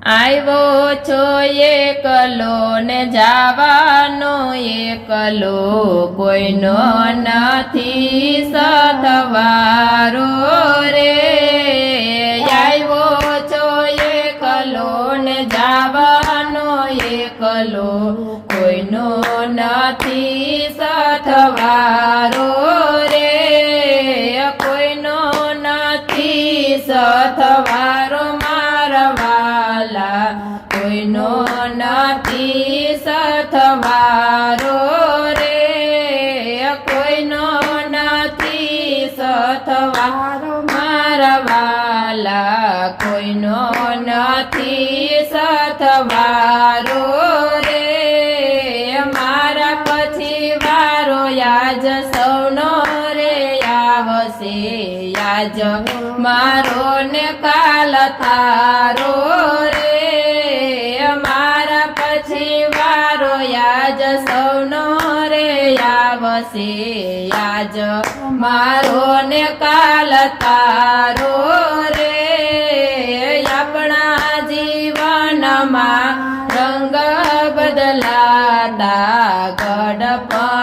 આવ્યો છો એકલો ને જાવાનો એકલો કોઈનો નથી સથવારો રે આવ્યો છો એકલો ને જાવાનો એકલો કોઈનો નથી સથવારો રે કોઈનો નથી સથવારો મારા વાલા કોઈનો નથી સથવારો રે કોઈનો નથી સથવારો મારા વાલા કોઈનો નથી સથવારો રે મારા પછી વારો યાજ સૌનો રે આવશે યાજ મારો ને કાલ થારો રે મારા પછી વારો યાજ સૌનો રે આવશે યાજ મારો ને કાલ તારો રે આપણા જીવનમાં રંગ બદલાતા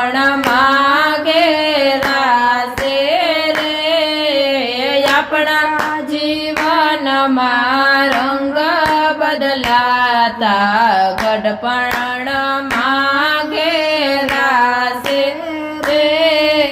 ગડપણમાં ઘેરાશે રે આપણા જીવનમાં રંગ બદલાતા ગડપણ